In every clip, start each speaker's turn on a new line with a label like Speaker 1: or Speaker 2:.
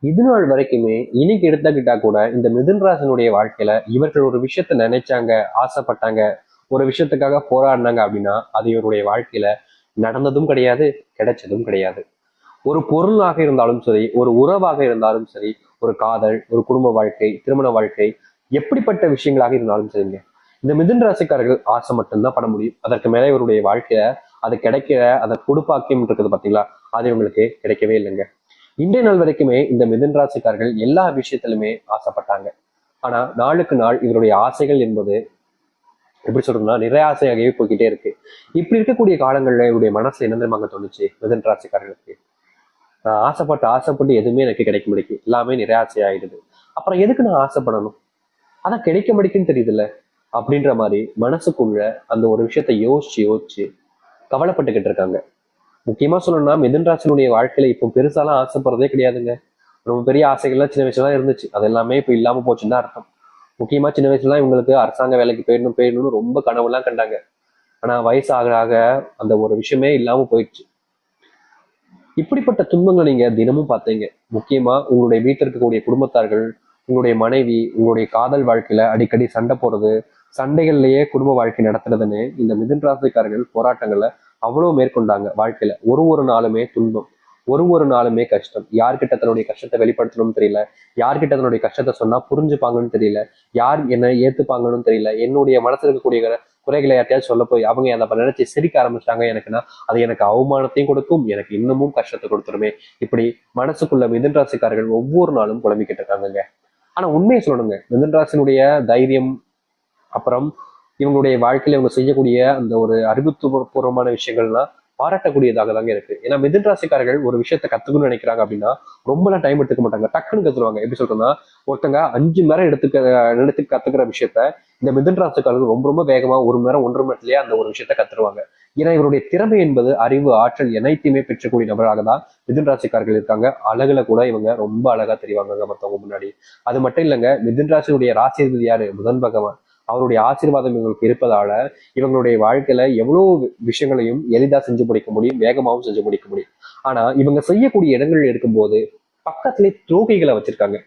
Speaker 1: இது நாள் வரைக்குமே இன்னைக்கு எடுத்துக்கிட்டா கூட இந்த மிதுன் ராசினுடைய வாழ்க்கையில இவர்கள் ஒரு விஷயத்த நினைச்சாங்க, ஆசைப்பட்டாங்க, ஒரு விஷயத்துக்காக போராடினாங்க அப்படின்னா அது இவருடைய வாழ்க்கையில நடந்ததும் கிடையாது, கிடைச்சதும் கிடையாது. ஒரு பொருளாக இருந்தாலும் சரி, ஒரு உறவாக இருந்தாலும் சரி, ஒரு காதல், ஒரு குடும்ப வாழ்க்கை, திருமண வாழ்க்கை, எப்படிப்பட்ட விஷயங்களாக இருந்தாலும் சரிங்க. இந்த மிதுன் ராசிக்காரர்கள் ஆசை மட்டும்தான் பட முடியும். அதற்கு மேல இவருடைய வாழ்க்கையில அது கிடைக்கிற அதை கொடுப்பாக்கியம் இருக்குது பாத்தீங்களா, அது இவங்களுக்கு கிடைக்கவே இல்லைங்க. இன்றைய நாள் வரைக்குமே இந்த மிதுன் ராசிக்காரர்கள் எல்லா விஷயத்திலுமே ஆசைப்பட்டாங்க. ஆனா நாளுக்கு நாள் இவருடைய ஆசைகள் என்பது எப்படி சொல்றதுன்னா நிறைய ஆசையாகவே போய்கிட்டே இருக்கு. இப்படி இருக்கக்கூடிய காலங்கள்ல இவருடைய மனசுல என்ன தெரியுமாங்க தோணுச்சு மிதுன் ராசிக்காரர்களுக்கு? நான் ஆசைப்பட்டு ஆசைப்பட்டு எதுவுமே எனக்கு கிடைக்க முடியும், எல்லாமே நிராசை ஆயிடுது. அப்புறம் எதுக்கு நான் ஆசைப்படணும்? அதான் கிடைக்க முடிக்குன்னு தெரியுதுல்ல அப்படின்ற மாதிரி மனசுக்குள்ள அந்த ஒரு விஷயத்த யோசிச்சு யோசிச்சு கவலைப்பட்டுக்கிட்டு இருக்காங்க. முக்கியமா சொல்லணும்னா மிதுன் ராசினுடைய வாழ்க்கையில இப்போ பெருசாலாம் ஆசைப்படுறதே கிடையாதுங்க. ரொம்ப பெரிய ஆசைகள்லாம் சின்ன வயசுல தான் இருந்துச்சு, அது எல்லாமே இப்போ இல்லாம போச்சுன்னு தான் அர்த்தம். முக்கியமா சின்ன வயசுலாம் இவங்களுக்கு அரசாங்க வேலைக்கு போயிடணும் போயிடணும்னு ரொம்ப கனவுலாம் கண்டாங்க. ஆனா வயசு ஆக ஆக அந்த ஒரு விஷயமே இல்லாம போயிடுச்சு. இப்படிப்பட்ட துன்பங்களை நீங்க தினமும் பார்த்தீங்க. முக்கியமா உங்களுடைய வீட்டில் இருக்கக்கூடிய குடும்பத்தார்கள், உங்களுடைய மனைவி, உங்களுடைய காதல் வாழ்க்கையில அடிக்கடி சண்டை போடுறது, சண்டைகள்லயே குடும்ப வாழ்க்கை நடத்துறதுன்னு இந்த மிதுன் ராசிக்காரர்கள் போராட்டங்களை அவ்வளவு மேற்கொண்டாங்க வாழ்க்கையில. ஒரு ஒரு நாளுமே துன்பம், ஒரு ஒரு நாளுமே கஷ்டம். யார்கிட்ட தன்னுடைய கஷ்டத்தை வெளிப்படுத்தணும்னு தெரியல, யார்கிட்ட தன்னுடைய கஷ்டத்தை சொன்னா புரிஞ்சுப்பாங்கன்னு தெரியல, யார் என்ன ஏத்துப்பாங்கன்னு தெரியல. என்னுடைய மனசுல இருக்கக்கூடிய குறைகளை யார்ட்டையாவது சொல்ல போய் அவங்க அதை நினைச்சு சிரிக்க ஆரம்பிச்சிட்டாங்க எனக்குன்னா அது எனக்கு அவமானத்தையும் கொடுக்கும், எனக்கு இன்னமும் கஷ்டத்தை கொடுத்துருமே. இப்படி மனசுக்குள்ள மிதுன் ராசிக்காரர்கள் ஒவ்வொரு நாளும் குழம்பிக்கிட்டு இருக்காங்க. ஆனா உண்மையை சொல்லணுங்க, மிதுன் ராசினுடைய தைரியம், அப்புறம் இவங்களுடைய வாழ்க்கையில இவங்க செய்யக்கூடிய அந்த ஒரு அறிவுபூர்வமான விஷயங்கள்லாம் பாராட்டக்கூடியதாக தாங்க இருக்கு. ஏன்னா மிதுன் ராசிக்காரர்கள் ஒரு விஷயத்த கத்துக்கணும்னு நினைக்கிறாங்க அப்படின்னா ரொம்பலாம் டைம் எடுத்துக்க மாட்டாங்க, டக்குன்னு கத்துருவாங்க. எப்படி சொல்றேன்னா, ஒருத்தங்க 5 மணி நேரம் எடுத்து கத்துக்கிற விஷயத்த இந்த மிதுன் ராசிக்காரர்கள் ரொம்ப ரொம்ப வேகமா 1 மணி நேரம் 1.5 மணி நேரத்திலேயே அந்த ஒரு விஷயத்த கத்துருவாங்க. ஏன்னா இவருடைய திறமை என்பது அறிவு ஆற்றல் அனைத்தையுமே பெற்றக்கூடிய நபராக தான் மிதுன் ராசிக்காரர்கள் இருக்காங்க. அழகுல கூட இவங்க ரொம்ப அழகா தெரிவாங்க மற்றவங்க முன்னாடி. அது மட்டும் இல்லைங்க, மிதுன் ராசியுடைய ராசி யாரு? புதன் பகவான். அவருடைய ஆசீர்வாதம் இவங்களுக்கு இருப்பதால இவங்களுடைய வாழ்க்கையில எவ்வளவு விஷயங்களையும் எளிதா செஞ்சு முடிக்க முடியும், வேகமாகவும் செஞ்சு முடிக்க முடியும். ஆனா இவங்க செய்யக்கூடிய இடங்கள் இருக்கும்போது பக்கத்திலே துரோகிகளை வச்சிருக்காங்க.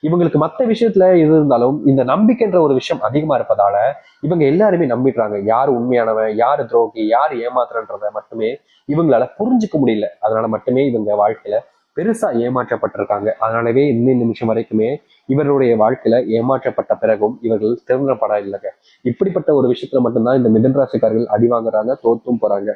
Speaker 1: இவங்களுக்கு மத்த விஷயத்துல இது இருந்தாலும் இந்த நம்பிக்கைன்ற ஒரு விஷயம் அதிகமா இருப்பதால இவங்க எல்லாருமே நம்பிடுறாங்க. யார் உண்மையானவன், யாரு துரோகி, யார் ஏமாத்துறன்றத மட்டுமே இவங்களால புரிஞ்சுக்க முடியல. அதனால மட்டுமே இவங்க வாழ்க்கையில பெருசா ஏமாற்றப்பட்டிருக்காங்க. அதனாலவே இந்த நிமிஷம் வரைக்குமே இவருடைய வாழ்க்கையில ஏமாற்றப்பட்ட பிறகும் இவர்கள் திறனப்பட இல்லைங்க. இப்படிப்பட்ட ஒரு விஷயத்துல மட்டும்தான் இந்த மிதுன் ராசிக்காரர்கள் அடி வாங்குறாங்க, தோத்தும் போறாங்க.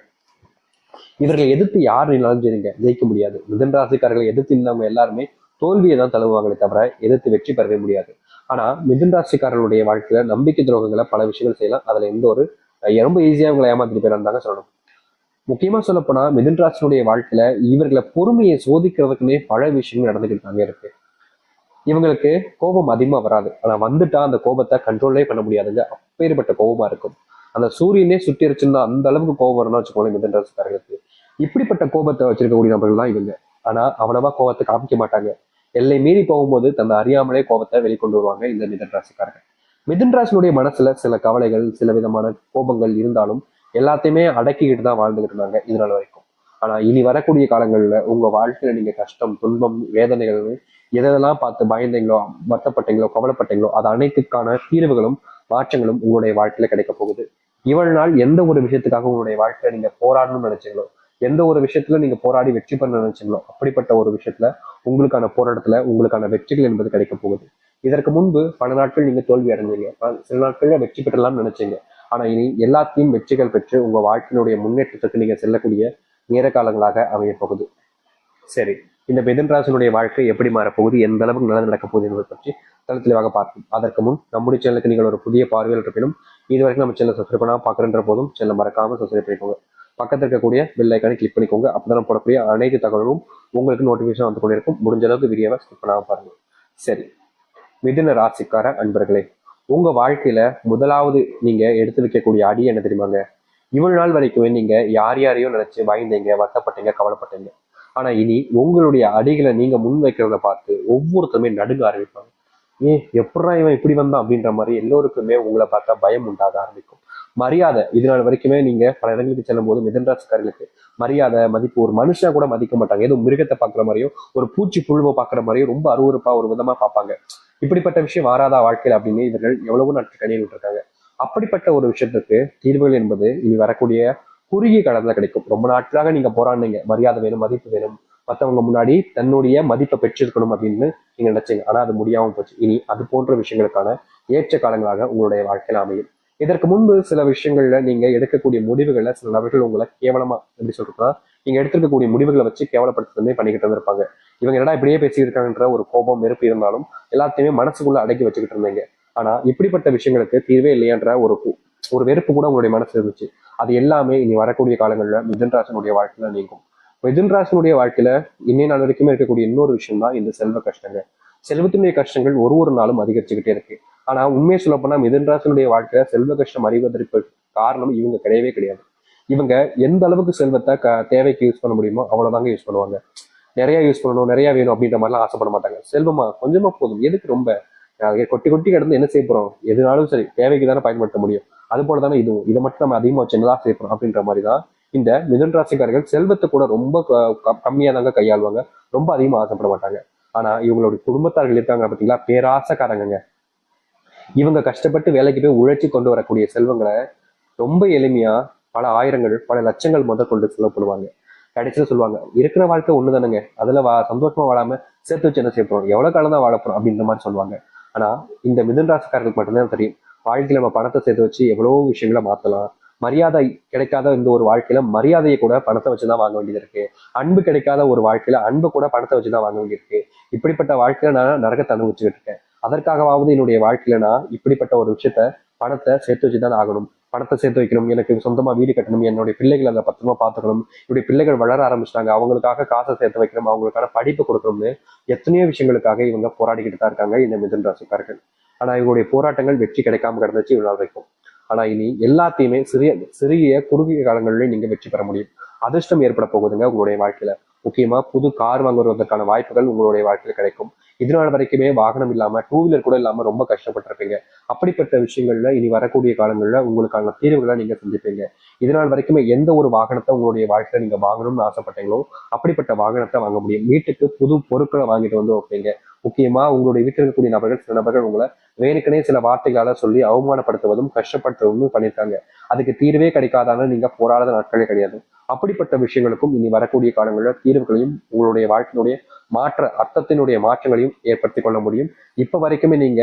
Speaker 1: இவர்களை எதிர்த்து யார் நின்னாலும் சரிங்க ஜெயிக்க முடியாது. மிதுன் ராசிக்காரர்களை எதிர்த்து இருந்தவங்க எல்லாருமே தோல்வியை தான் தழுவுவாங்களே தவிர எதிர்த்து வெற்றி பெறவே முடியாது. ஆனா மிதுன் ராசிக்காரர்களுடைய வாழ்க்கையில நம்பிக்கை துரோகங்களை பல விஷயங்கள் செய்யலாம். அதுல எந்த ஒரு ரொம்ப ஈஸியா இவங்களை ஏமாத்திட்டு போயிடாங்க சொல்லணும். முக்கியமா சொல்லப்போனா மிதுன் ராசினுடைய வாழ்க்கையில இவர்களை பொறுமையை சோதிக்கிறதுக்குன்னே பல விஷயங்கள் நடந்துகிட்டு தாங்க இருக்கு. இவங்களுக்கு கோபம் அதிகமா வராது, ஆனா வந்துட்டா அந்த கோபத்தை கண்ட்ரோலே பண்ண முடியாதுங்க. அப்பேற்பட்ட கோபமா இருக்கும். அந்த சூரியனே சுட்டிருச்சுன்னா அந்த அளவுக்கு கோபம் வரணும்னு வச்சுக்கோங்க மிதுன் ராசிக்காரர்களுக்கு. இப்படிப்பட்ட கோபத்தை வச்சிருக்கக்கூடிய நபர்கள் தான் இவங்க. ஆனா அவ்வளவா கோபத்தை காமிக்க மாட்டாங்க. எல்லை மீறி போகும்போது தன்னை அறியாமலே கோபத்தை வெளிக்கொண்டு வருவாங்க இந்த மிதுன் ராசிக்காரர்கள். மிதுன் ராசினுடைய மனசுல சில கவலைகள், சில விதமான கோபங்கள் இருந்தாலும் எல்லாத்தையுமே அடக்கிக்கிட்டு தான் வாழ்ந்துகிட்டு இருந்தாங்க இது நாள் வரைக்கும். ஆனா இனி வரக்கூடிய காலங்கள்ல உங்க வாழ்க்கையில நீங்க கஷ்டம், துன்பம், வேதனைகள் எதெல்லாம் பார்த்து பயந்தீங்களோ, வருத்தப்பட்டீங்களோ, கவலைப்பட்டீங்களோ அது அனைத்துக்கான தீர்வுகளும் மாற்றங்களும் உங்களுடைய வாழ்க்கையில கிடைக்க போகுது. இவ்வளவு நாள் எந்த ஒரு விஷயத்துக்காக உங்களுடைய வாழ்க்கையில நீங்க போராடணும்னு நினைச்சீங்களோ, எந்த ஒரு விஷயத்துல நீங்க போராடி வெற்றி பண்ண நினைச்சீங்களோ அப்படிப்பட்ட ஒரு விஷயத்துல உங்களுக்கான போராட்டத்துல உங்களுக்கான வெற்றிகள் என்பது கிடைக்க போகுது. இதற்கு முன்பு பல நாட்கள் நீங்க தோல்வி அடைஞ்சீங்க, சில நாட்கள்ல வெற்றி பெற்றலாம்னு நினைச்சீங்க. ஆனா இனி எல்லாத்தையும் வெற்றிகள் பெற்று உங்க வாழ்க்கையினுடைய முன்னேற்றத்துக்கு நீங்க செல்லக்கூடிய நேர காலங்களாக அமைய போகுது. சரி, இந்த மிதுன் ராசினுடைய வாழ்க்கை எப்படி மாறப்போகுது, எந்த அளவுக்கு நல்லது நடக்க போகுது என்பதை பற்றி தெளிவாக பார்ப்போம். அதற்கு முன் நம்முடைய சேனலுக்கு நீங்கள் ஒரு புதிய பார்வையில் இருப்பினும் இது வரைக்கும் நம்ம சேனல் சப்ஸ்கிரைப் பண்ணாம பார்க்குறன்ற போதும் சேனல் மறக்காம சப்ஸ்கிரைப் பண்ணிக்கோங்க. பக்கத்தில் இருக்கக்கூடிய பெல் ஐக்கானை கிளிக் பண்ணிக்கோங்க. அப்பதான் போடக்கூடிய அனைத்து தகவலும் உங்களுக்கு நோட்டிஃபிகேஷன் வந்து கொண்டிருக்கும். முடிஞ்ச அளவுக்கு வீடியோவை ஸ்கிப் பண்ணாம பாருங்க. சரி, மிதுன ராசிக்கார அன்பர்களே, உங்க வாழ்க்கையில முதலாவது நீங்க எடுத்து வைக்கக்கூடிய அடி என்ன தெரியுமாங்க? இவ்வளவு நாள் வரைக்குமே நீங்க யார் யாரையும் நினைச்சு பயந்தீங்க, வருத்தப்பட்டீங்க, கவலைப்பட்டீங்க. ஆனா இனி உங்களுடைய அடிகளை நீங்க முன் வைக்கிறத பார்த்து ஒவ்வொருத்தருமே நடுங்க ஆரம்பிப்பாங்க. எப்படா இவன் இப்படி வந்தான் அப்படின்ற மாதிரி எல்லோருக்குமே உங்களை பார்த்தா பயம் உண்டாக ஆரம்பிக்கும். மரியாதை இது நாள் வரைக்குமே நீங்க பல இடங்களுக்கு செல்லும் போது மிதுன ராசிக்காரர்களுக்கு மரியாதை மதிப்பு, ஒரு மனுஷனா கூட மதிக்க மாட்டாங்க. ஏதோ மிருகத்தை பாக்குற மாதிரியோ ஒரு பூச்சி புழுவை பாக்குற மாதிரியோ ரொம்ப அருவருப்பா ஒரு விதமா பார்ப்பாங்க. இப்படிப்பட்ட விஷயம் மாறாதா வாழ்க்கையில் அப்படின்னு இவர்கள் எவ்வளவோ நாட்கள் கண்ணீர் விட்டுருக்காங்க. அப்படிப்பட்ட ஒரு விஷயத்துக்கு தீர்வுகள் என்பது இனி வரக்கூடிய குறுகிய காலத்துல கிடைக்கும். ரொம்ப நாட்களாக நீங்க போராடுனீங்க, மரியாதை வேணும், மதிப்பு வேணும், மற்றவங்க முன்னாடி தன்னுடைய மதிப்பை பெற்றிருக்கணும் அப்படின்னு நீங்க நினைச்சீங்க. ஆனா அது முடியாம போச்சு. இனி அது போன்ற விஷயங்களுக்கான ஏற்ற காலங்களாக உங்களுடைய வாழ்க்கையில அமையும். இதற்கு முன்பு சில விஷயங்கள்ல நீங்க எடுக்கக்கூடிய முடிவுகளை சில நபர்கள் உங்களை கேவலமா எப்படி சொல்றதுன்னா, நீங்க எடுத்துக்கக்கூடிய முடிவுகளை வச்சு கேவலப்படுத்துறதே பண்ணிக்கிட்டு இருந்திருப்பாங்க. இவங்க என்னடா இப்படியே பேசியிருக்காங்கன்ற ஒரு கோபம், வெறுப்பு இருந்தாலும் எல்லாத்தையுமே மனசுக்குள்ள அடக்கி வச்சுக்கிட்டு இருந்தீங்க. ஆனா இப்படிப்பட்ட விஷயங்களுக்கு தீர்வே இல்லையான்ற ஒரு வெறுப்பு கூட உங்களுடைய மனசு இருந்துச்சு. அது எல்லாமே இனி வரக்கூடிய காலங்களில் மிதுன் ராசினுடைய வாழ்க்கையில நீங்கும். மிதுன் ராசினுடைய வாழ்க்கையில இன்னைய நாள் வரைக்குமே இருக்கக்கூடிய இன்னொரு விஷயம் தான் இந்த செல்வ கஷ்டங்கள். செல்வத்தினுடைய கஷ்டங்கள் ஒரு நாளும் அதிகரிச்சுக்கிட்டே இருக்கு. ஆனா உண்மையை சொல்ல போனா மிதுன் ராசினுடைய வாழ்க்கையில செல்வ கஷ்டம் அறிவதற்கு காரணம் இவங்க கிடையவே கிடையாது. இவங்க எந்த அளவுக்கு செல்வத்தை தேவைக்கு யூஸ் பண்ண முடியுமோ அவ்வளவுதாங்க யூஸ் பண்ணுவாங்க. நிறைய யூஸ் பண்ணணும், நிறைய வேணும் அப்படின்ற மாதிரிலாம் ஆசைப்பட மாட்டாங்க. செல்வமா கொஞ்சமா போதும், எதுக்கு ரொம்ப கொட்டி கொட்டி கிடந்து என்ன செய்ய போறோம், எதுனாலும் சரி தேவைக்கு தானே பயன்படுத்த முடியும். அது போல தானே இதுவும், இதை மட்டும் நம்ம அதிகமா வச்சு என்னதான் செய்ய போறோம் அப்படின்ற மாதிரி தான் இந்த மிதுன் ராசிக்காரர்கள் செல்வத்தை கூட ரொம்ப கம்மியா தாங்க கையாளுவாங்க. ரொம்ப அதிகமா ஆசைப்பட மாட்டாங்க. ஆனா இவங்களுடைய குடும்பத்தார்கள் இருக்காங்க பார்த்தீங்களா, பேராசக்காரங்க. இவங்க கஷ்டப்பட்டு வேலைக்கு போய் உழைச்சி கொண்டு வரக்கூடிய செல்வங்களை ரொம்ப எளிமையா பல ஆயிரங்கள், பல லட்சங்கள் முதற்கொண்டு செலவு பண்ணுவாங்க. கடைசியில சொல்லுவாங்க, இருக்கிற வாழ்க்கை ஒண்ணுதானுங்க, அதுல சந்தோஷமா வாழாம சேர்த்து வச்சு என்ன செய்ய போறோம், எவ்வளவு காலம் தான் வாழப்போறோம் அப்படின்ற மாதிரி சொல்லுவாங்க. ஆனா இந்த மிதுன் ராசிக்காரர்களுக்கு மட்டும்தான் தெரியும், வாழ்க்கையில நம்ம பணத்தை சேர்த்து வச்சு எவ்வளவோ விஷயங்களை மாத்தலாம். மரியாதை கிடைக்காத இந்த ஒரு வாழ்க்கையில மரியாதையை கூட பணத்தை வச்சுதான் வாங்க வேண்டியது இருக்கு. அன்பு கிடைக்காத ஒரு வாழ்க்கையில அன்பு கூட பணத்தை வச்சுதான் வாங்க வேண்டியிருக்கு. இப்படிப்பட்ட வாழ்க்கையில நான் நரகத்தை அனுபவிச்சுக்கிட்டு இருக்கேன். அதற்காகவாவது என்னுடைய வாழ்க்கையில நான் இப்படிப்பட்ட ஒரு விஷயத்த பணத்தை சேர்த்து வச்சுதான் ஆகணும். பணத்தை சேர்த்து வைக்கணும், எனக்கு சொந்தமா வீடு கட்டணும், என்னுடைய பிள்ளைகள் அதை பத்திரமா பார்த்துக்கணும், என்னுடைய பிள்ளைகள் வளர ஆரம்பிச்சிட்டாங்க, அவங்களுக்காக காசை சேர்த்து வைக்கணும், அவங்களுக்கான படிப்பு கொடுக்கணும்னு எத்தனையோ விஷயங்களுக்காக இவங்க போராடிக்கிட்டு தான் இருக்காங்க இந்த மிதுன் ராசிக்காரர்கள். ஆனா இவங்களுடைய போராட்டங்கள் வெற்றி கிடைக்காம கிடந்துச்சு இவ்வளவு வரைக்கும். ஆனா இனி எல்லாத்தையுமே சிறிய சிறிய குறுகிய காலங்களிலே நீங்க வெற்றி பெற முடியும். அதிர்ஷ்டம் ஏற்பட போகுதுங்க உங்களுடைய வாழ்க்கையில. முக்கியமா புது கார் வாங்குவதற்கான வாய்ப்புகள் உங்களுடைய வாழ்க்கையில கிடைக்கும். இதனால வரைக்குமே வாகனம் இல்லாம, டூ வீலர் கூட இல்லாம ரொம்ப கஷ்டப்பட்டிருப்பீங்க. அப்படிப்பட்ட விஷயங்கள்ல இனி வரக்கூடிய காலங்கள்ல உங்களுக்கான தீர்வுகளை நீங்க சந்திப்பீங்க. இதனால் வரைக்குமே எந்த ஒரு வாகனத்தை உங்களுடைய வாழ்க்கையில நீங்க வாங்கணும்னு ஆசைப்பட்டீங்களோ அப்படிப்பட்ட வாகனத்தை வாங்க முடியும். வீட்டுக்கு புது பொருட்களை வாங்கிட்டு வந்து வைப்பீங்க. முக்கியமா உங்களுடைய வீட்டில் இருக்கக்கூடிய நபர்கள், சில நபர்கள் உங்களை வேணுக்கனே சில வார்த்தைகளால சொல்லி அவமானப்படுத்துவதும் கஷ்டப்படுத்துவதும் பண்ணியிருக்காங்க. அதுக்கு தீர்வே கிடைக்காதான்னு நீங்க போராடாத நாட்களே கிடையாது. அப்படிப்பட்ட விஷயங்களுக்கும் இனி வரக்கூடிய காலங்களில் தீர்வுகளையும் உங்களுடைய வாழ்க்கையினுடைய அர்த்தத்தினுடைய மாற்றங்களையும் ஏற்படுத்தி கொள்ள முடியும். இப்ப வரைக்குமே நீங்க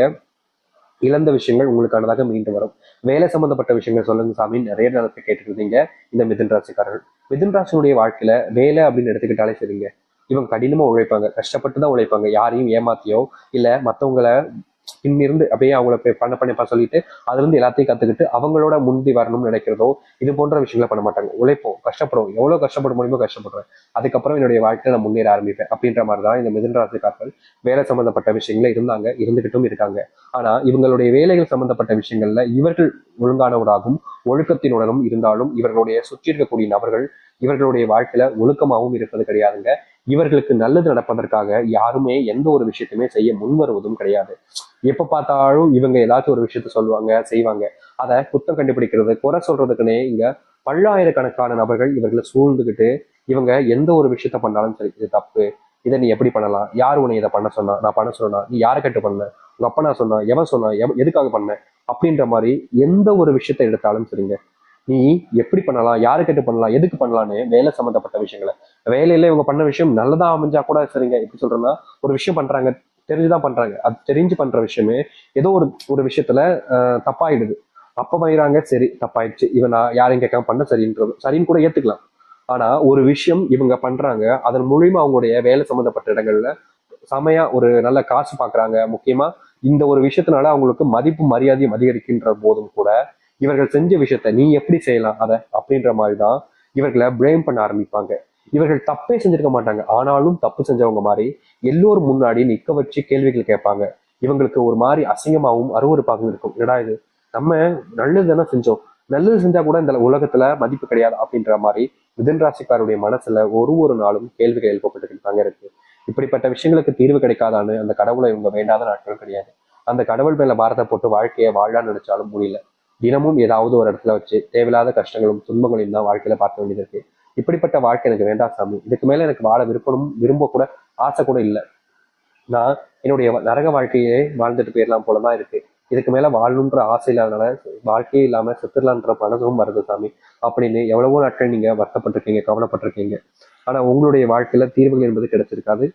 Speaker 1: இழந்த விஷயங்கள் உங்களுக்கானதாக மீண்டு வரும். வேலை சம்பந்தப்பட்ட விஷயங்கள் சொல்லுங்க சாமி நிறைய நேரத்தை கேட்டுட்டு இருந்தீங்க இந்த மிதுன் ராசிக்காரர்கள். மிதுன் ராசினுடைய வாழ்க்கையில வேலை அப்படின்னு எடுத்துக்கிட்டாலே சரிங்க, இவங்க கடினமா உழைப்பாங்க, கஷ்டப்பட்டு தான் உழைப்பாங்க. யாரையும் ஏமாத்தியோ இல்ல மத்தவங்களை பின்னிருந்து அப்படியே அவங்கள பண்ணப்பா சொல்லிட்டு அதுல இருந்து எல்லாத்தையும் கத்துக்கிட்டு அவங்களோட முந்தி வரணும்னு நினைக்கிறதோ இது போன்ற விஷயங்களை பண்ண மாட்டாங்க. உழைப்போம், கஷ்டப்படுவோம், எவ்வளவு கஷ்டப்பட முடியுமோ கஷ்டப்படுறேன், அதுக்கப்புறம் என்னுடைய வாழ்க்கையில நான் முன்னேற ஆரம்பிப்பேன் அப்படின்ற மாதிரிதான் இந்த மிதுன ராசிக்காரர்கள் வேலை சம்பந்தப்பட்ட விஷயங்கள இருந்தாங்க, இருந்துகிட்டும் இருக்காங்க. ஆனா இவங்களுடைய வேலைகள் சம்பந்தப்பட்ட விஷயங்கள்ல இவர்கள் ஒழுங்கானவராகவும் ஒழுக்கத்தினுடனும் இருந்தாலும் இவர்களுடைய சுற்றி இருக்கக்கூடிய நபர்கள் இவர்களுடைய வாழ்க்கையில ஒழுக்கமாகவும் இருப்பது கிடையாதுங்க. இவர்களுக்கு நல்லது நடப்பதற்காக யாருமே எந்த ஒரு விஷயத்தையுமே செய்ய முன் வருவதும் கிடையாது. எப்ப பார்த்தாலும் இவங்க ஏதாச்சும் ஒரு விஷயத்த சொல்லுவாங்க, செய்வாங்க. அதை குத்தம் கண்டுபிடிக்கிறது, குறை சொல்றதுக்குன்னே இங்க பல்லாயிரக்கணக்கான நபர்கள் இவர்களை சூழ்ந்துகிட்டு இவங்க எந்த ஒரு விஷயத்த பண்ணாலும் சரி, இது தப்பு, இதை நீ எப்படி பண்ணலாம், யார் உன்னை இதை பண்ண சொன்னா, நான் பண்ண சொன்னா, நீ யாரை கட்டு பண்ண, உங்க அப்பா நான் சொன்னா, எவன் சொன்னா, எதுக்காக பண்ண அப்படின்ற மாதிரி எந்த ஒரு விஷயத்த எடுத்தாலும் சரிங்க, நீ எப்படி பண்ணலாம், யாரு கேட்டு பண்ணலாம், எதுக்கு பண்ணலான்னு வேலை சம்மந்தப்பட்ட விஷயங்களை, வேலையில இவங்க பண்ண விஷயம் நல்லதா அமைஞ்சா கூட சரிங்க, எப்படி சொல்றேன்னா ஒரு விஷயம் பண்றாங்க, தெரிஞ்சுதான் பண்றாங்க, அது தெரிஞ்சு பண்ற விஷயமே ஏதோ ஒரு ஒரு விஷயத்துல தப்பாயிடுது. அப்ப பண்ணிடுறாங்க, சரி தப்பாயிடுச்சு, இவன் நான் யாரையும் கேட்காம பண்ண சரின்றது சரின்னு கூட ஏத்துக்கலாம். ஆனா ஒரு விஷயம் இவங்க பண்றாங்க, அதன் மூலியமா அவங்களுடைய வேலை சம்மந்தப்பட்ட இடங்கள்ல செமையா ஒரு நல்ல காசு பாக்குறாங்க. முக்கியமா இந்த ஒரு விஷயத்தினால அவங்களுக்கு மதிப்பு மரியாதையும் அதிகரிக்கின்ற போதும் கூட இவர்கள் செஞ்ச விஷயத்த நீ எப்படி செய்யலாம் அதை அப்படின்ற மாதிரிதான் இவர்களை பிளேம் பண்ண ஆரம்பிப்பாங்க. இவர்கள் தப்பே செஞ்சிருக்க மாட்டாங்க, ஆனாலும் தப்பு செஞ்சவங்க மாதிரி எல்லோரும் முன்னாடி நிக்க வச்சு கேள்விகள் கேட்பாங்க. இவங்களுக்கு ஒரு மாதிரி அசிங்கமாகவும் அருவருப்பாகவும் இருக்கும். என்னடா இது, நம்ம நல்லது தானே செஞ்சோம், நல்லது செஞ்சா கூட இந்த உலகத்துல மதிப்பு கிடையாது அப்படின்ற மாதிரி மிதுன் ராசிக்காருடைய மனசுல ஒரு நாளும் கேள்விகள் எழுப்பப்பட்டு தாங்க இருக்கு. இப்படிப்பட்ட விஷயங்களுக்கு தீர்வு கிடைக்காதான்னு அந்த கடவுளை இவங்க வேண்டாத நாட்கள் கிடையாது. அந்த கடவுள் மேல பாரத்தை போட்டு வாழ்க்கையை வாழலான்னு நினைச்சாலும் முடியல. தினமும் ஏதாவது ஒரு இடத்துல வச்சு தேவையில்லாத கஷ்டங்களும் துன்பங்களையும் தான் வாழ்க்கையில பார்க்க வேண்டியது இருக்கு. இப்படிப்பட்ட வாழ்க்கை எனக்கு வேண்டாம் சாமி, இதுக்கு மேல எனக்கு வாழ விரும்ப கூட ஆசை கூட இல்லை. நான் என்னுடைய நரக வாழ்க்கையே வாழ்ந்துட்டு போயிடலாம் போலதான் இருக்கு. இதுக்கு மேல வாழணுன்ற ஆசை இல்லாதனால வாழ்க்கையே இல்லாம செத்துடலான்ற மனதும் வருது சாமி அப்படின்னு எவ்வளவோ நாட்கள் நீங்க வருத்தப்பட்டிருக்கீங்க, கவலைப்பட்டிருக்கீங்க. ஆனா உங்களுடைய வாழ்க்கையில தீர்வுகள் என்பது கிடைச்சிருக்காது.